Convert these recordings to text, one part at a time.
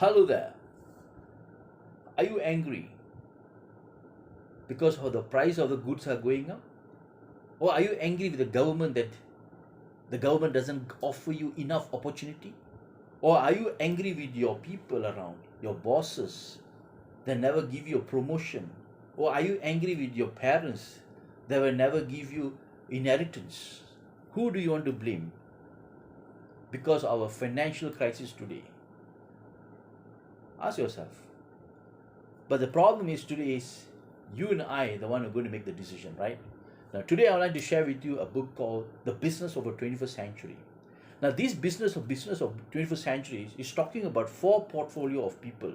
Hello there. Are you angry because of the price of the goods are going up? Or are you angry with the government that the government doesn't offer you enough opportunity? Or are you angry with your people around, your bosses that never give you a promotion? Or are you angry with your parents that will never give you inheritance? Who do you want to blame because of our financial crisis today? Ask yourself. But the problem is today is you and I, the one who are going to make the decision, right? Now, today I would like to share with you a book called The Business of the 21st Century. Now, this business of 21st century is talking about four portfolio of people.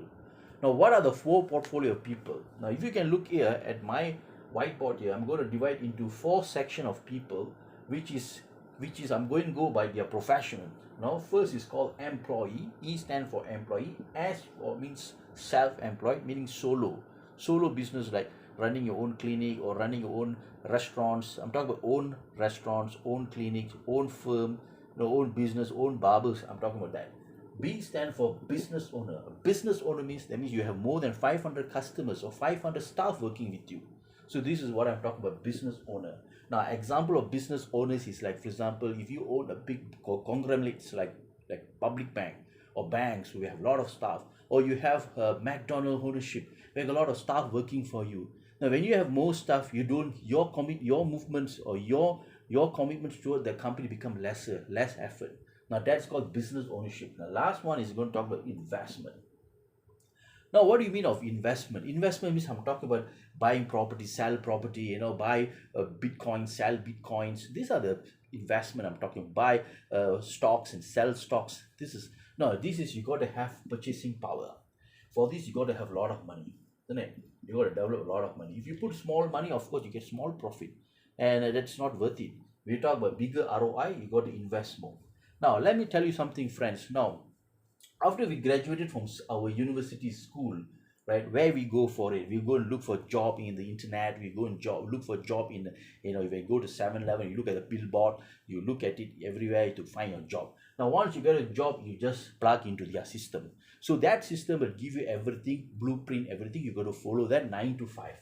Now, what are the four portfolio of people? Now, if you can look here at my whiteboard here, I'm going to divide into four section of people, which is I'm going to go by their profession. Now, first is called employee. E stand for employee. S means self-employed, meaning solo business, like running your own clinic or running your own restaurants. I'm talking about own restaurants, own clinics, own firm, own business, own barbers. I'm talking about that. B stand for business owner. A business owner means you have more than 500 customers or 500 staff working with you. So this is what I'm talking about, business owner. Now, example of business owners is like, for example, if you own a big conglomerates like public bank or banks, we have a lot of staff, or you have McDonald ownership, we have a lot of staff working for you. Now, when you have more staff, you don't your movements or your commitments toward the company become less effort. Now, that's called business ownership. Now, last one is going to talk about investment. Now, what do you mean of investment? Investment means I'm talking about buying property, sell property, buy Bitcoin, sell Bitcoins. These are the investment I'm talking about. Buy stocks and sell stocks. This is you got to have purchasing power. For this, you got to have a lot of money, isn't it? You got to develop a lot of money. If you put small money, of course, you get small profit, and that's not worth it. When you talk about bigger ROI, you got to invest more. Now, let me tell you something, friends. Now, after we graduated from our university school, right, where we go for it, we go and look for job in the internet, we go and look for job in, if you go to 7-Eleven, you look at the billboard, you look at it everywhere to find your job. Now, once you get a job, you just plug into their system. So that system will give you everything, blueprint, everything. You got to follow that 9 to 5.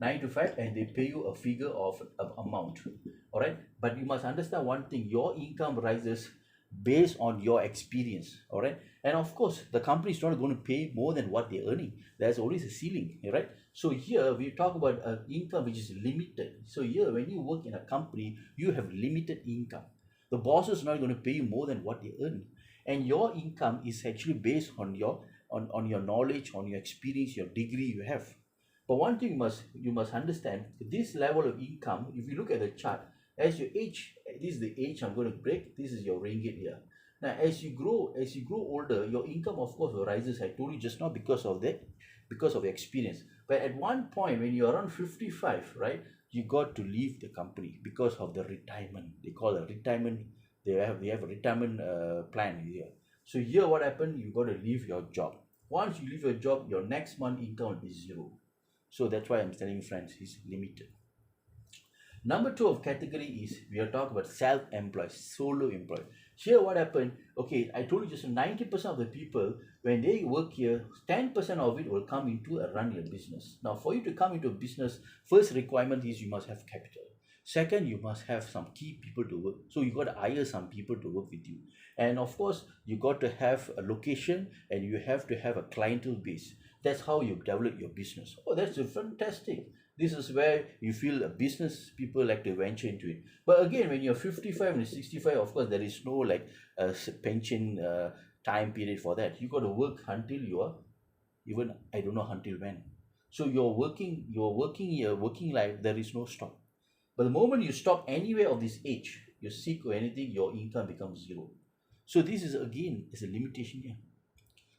9 to 5, and they pay you a figure of amount. All right, but you must understand one thing: your income rises based on your experience. All right, and of course the company is not going to pay more than what they're earning. There's always a ceiling, right? So here we talk about income which is limited. So here, when you work in a company, you have limited income. The boss is not going to pay you more than what they earn, and your income is actually based on your knowledge, on your experience, your degree you have. But one thing you must understand, this level of income, if you look at the chart, as your age, this is the age I'm going to break, this is your ringgit here. Now, as you grow older, your income of course will rises. I told you just now, because of the experience. But at one point, when you're around 55, right, you got to leave the company because of the retirement. They call it retirement. They have a retirement plan here. So here, what happened? You got to leave your job. Once you leave your job, your next month income will be zero. So that's why I'm telling you, friends, it's limited. Number two of category is, we are talking about self-employed, solo employed. Here what happened, okay, I told you just 90% of the people, when they work here, 10% of it will come into a run your business. Now, for you to come into a business, first requirement is you must have capital. Second, you must have some key people to work. So you got to hire some people to work with you. And of course, you got to have a location, and you have to have a clientele base. That's how you develop your business. Oh, that's fantastic. This is where you feel a business people like to venture into it. But again, when you're 55 and 65, of course, there is no like pension time period for that. You got to work until you are, even I don't know until when. So your working life, there is no stop. But the moment you stop anywhere of this age, you're sick or anything, your income becomes zero. So this is again is a limitation here.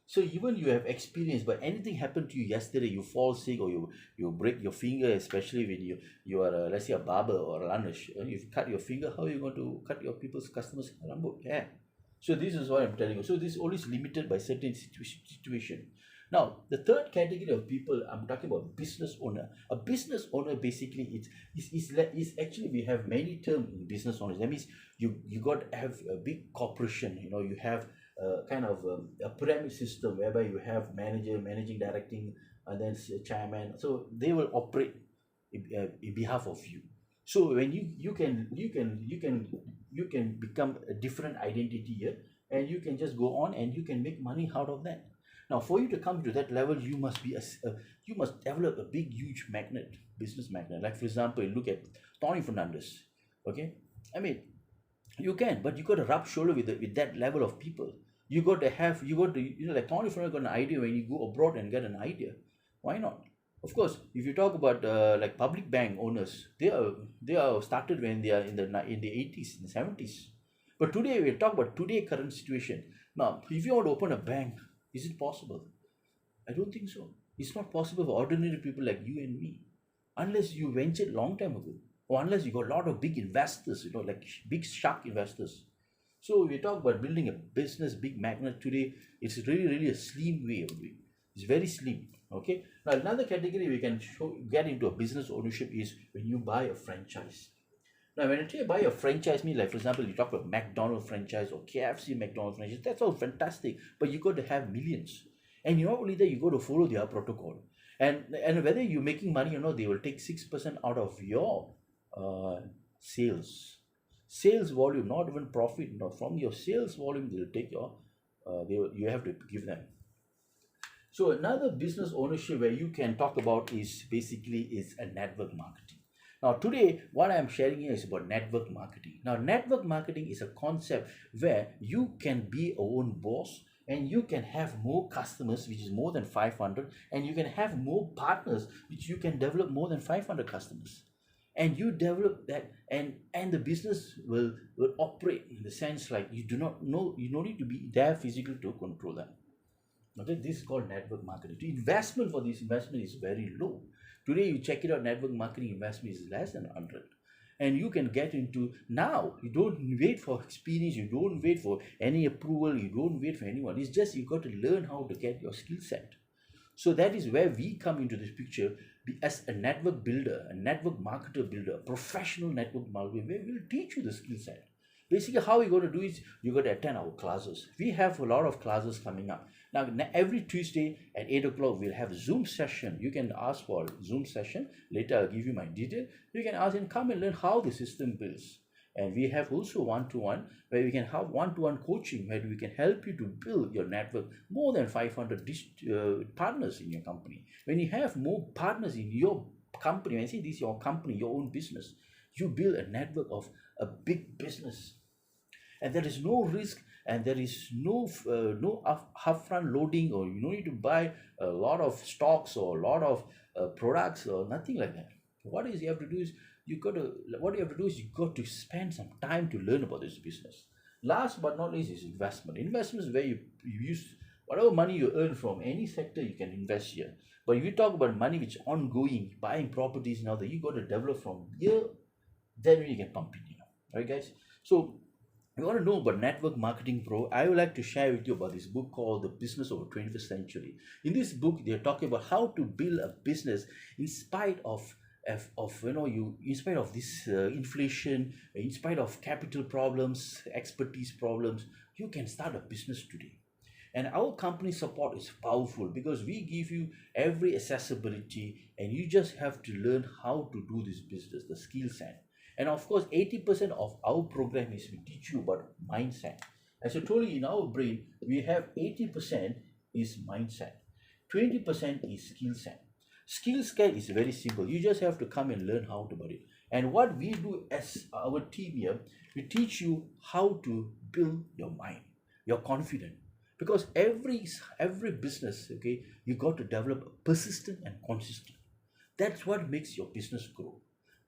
So even you have experience, but anything happened to you yesterday, you fall sick, or you break your finger, especially when you are let's say a barber or a lanesh, if you cut your finger, how are you going to cut your people's customers' rambut? Yeah. So this is what I'm telling you. So this is always limited by certain situation. Now, the third category of people, I'm talking about business owner. A business owner basically is actually, we have many terms in business owners. That means you got to have a big corporation. You have kind of a pyramid system whereby you have manager, managing directing, and then chairman. So they will operate in behalf of you. So when you can become a different identity here, and you can just go on and you can make money out of that. Now, for you to come to that level, you must be you must develop a big, huge magnet, business magnet. Like for example, look at Tony Fernandez. Okay, I mean, you can, but you got to rub shoulder with that level of people. You got to, like Tony Fernandez got an idea when you go abroad and get an idea. Why not? Of course, if you talk about like public bank owners, they are started when they are in the 80s, in the 70s. But today we talk about today current situation. Now, if you want to open a bank, is it possible? I don't think so. It's not possible for ordinary people like you and me, unless you ventured long time ago, or unless you got a lot of big investors, like big shark investors. So we talk about building a business, big magnet today. It's really, really a slim way of doing. It's very slim. Okay. Now another category we can get into a business ownership is when you buy a franchise. Now, when I tell you buy a franchise, mean like for example, you talk about McDonald's franchise or KFC McDonald's franchise, that's all fantastic. But you got to have millions, and you not only that, you got to follow their protocol. And whether you're making money or not, they will take 6% out of your uh, sales, sales volume, not even profit. No, from your sales volume, they'll take you have to give them. So another business ownership where you can talk about is basically is a network marketing. Now today, what I'm sharing here is about network marketing. Now network marketing is a concept where you can be a own boss, and you can have more customers, which is more than 500, and you can have more partners, which you can develop more than 500 customers. And you develop that, and the business will operate in the sense like you do not know, you don't need to be there physically to control that. Okay, this is called network marketing. The investment for this investment is very low. Today, you check it out, network marketing investment is less than 100. And you can get into now. You don't wait for experience, you don't wait for any approval, you don't wait for anyone. It's just you got to learn how to get your skill set. So that is where we come into this picture as a network builder, a network marketer builder, a professional network marketer, where we'll teach you the skill set. Basically, how we're going to do is you're going to attend our classes. We have a lot of classes coming up. Now, every Tuesday at 8 o'clock, we'll have a Zoom session. You can ask for a Zoom session. Later, I'll give you my detail. You can ask and come and learn how the system builds. And we have also one-to-one, where we can have one-to-one coaching, where we can help you to build your network, more than 500 partners in your company. When you have more partners in your company, when I say this is your company, your own business, you build a network of a big business. And there is no risk, and there is no upfront loading, or you don't need to buy a lot of stocks or a lot of products or nothing like that. What is you have to do is you have to do is you got to spend some time to learn about this business. Last but not least is investment. Investment is where you use whatever money you earn from any sector, you can invest here. But if you talk about money which is ongoing, buying properties now, that you got to develop from here, then you can pump it, right, guys? So you want to know about Network Marketing Pro, I would like to share with you about this book called The Business of the 21st Century. In this book, they're talking about how to build a business in spite of in spite of this inflation, in spite of capital problems, expertise problems, you can start a business today. And our company support is powerful because we give you every accessibility, and you just have to learn how to do this business, the skill set. And of course, 80% of our program is we teach you about mindset. As I told you, in our brain, we have 80% is mindset, 20% is skill set. Skill set is very simple. You just have to come and learn how to do it. And what we do as our team here, we teach you how to build your mind, your confidence. Because every business, okay, you got to develop persistent and consistent. That's what makes your business grow.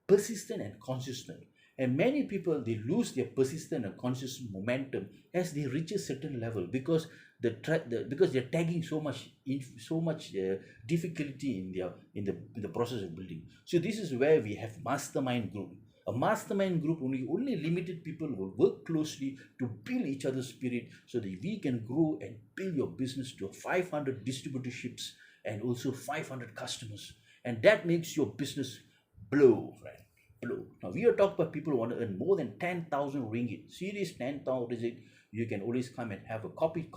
Persistent and consistent. And many people, they lose their persistent and consistent momentum as they reach a certain level because because they're tagging so much difficulty in the process of building. So this is where we have mastermind group. A mastermind group, only limited people will work closely to build each other's spirit, so that we can grow and build your business to 500 distributorships and also 500 customers. And that makes your business blow, right? Blow. Now we are talking about people who want to earn more than 10,000 ringgit. Serious 10,000 ringgit. you can always come and have a coffee.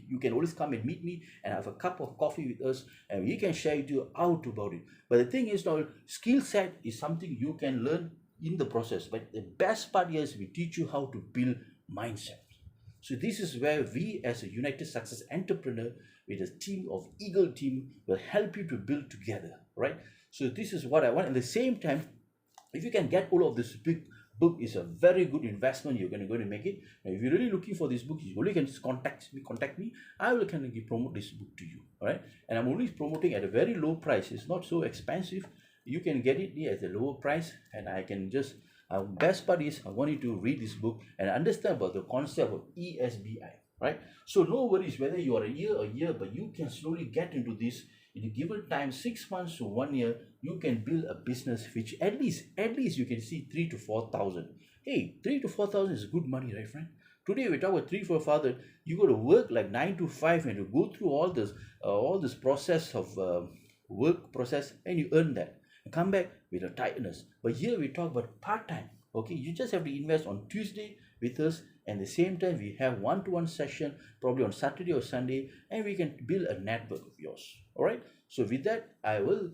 You can always come and meet me and have a cup of coffee with us, and we can share with you out about it. But the thing is, now, skill set is something you can learn in the process. But the best part here is we teach you how to build mindset. So this is where we as a United Success Entrepreneur with a team of Eagle team will help you to build together, right? So this is what I want. At the same time, if you can get all of this big book, is a very good investment. You're going to make it. And if you're really looking for this book, you only can just contact me. I will kind of promote this book to you, all right? And I'm only promoting at a very low price. It's not so expensive. You can get it at a lower price, and I can just best part is I want you to read this book and understand about the concept of ESBI, right? So no worries whether you are a year, but you can slowly get into this. In a given time, 6 months to 1 year, you can build a business which at least you can see 3 to 4,000. Hey, 3 to 4,000 is good money, right, friend? Today we talk about 3 4 thousand. You got to work like 9 to 5 and to go through all this process of work process, and you earn that. Come back with a tightness. But here we talk about part-time. Okay, you just have to invest on Tuesday with us, and the same time we have one-to-one session probably on Saturday or Sunday, and we can build a network of yours. All right, so with that I will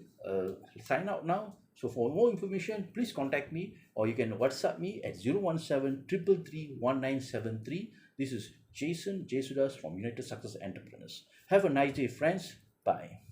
sign out now. So for more information, please contact me, or you can WhatsApp me at 017-333-1973. This is Jason Jesudas from United Success Entrepreneurs. Have a nice day, friends. Bye.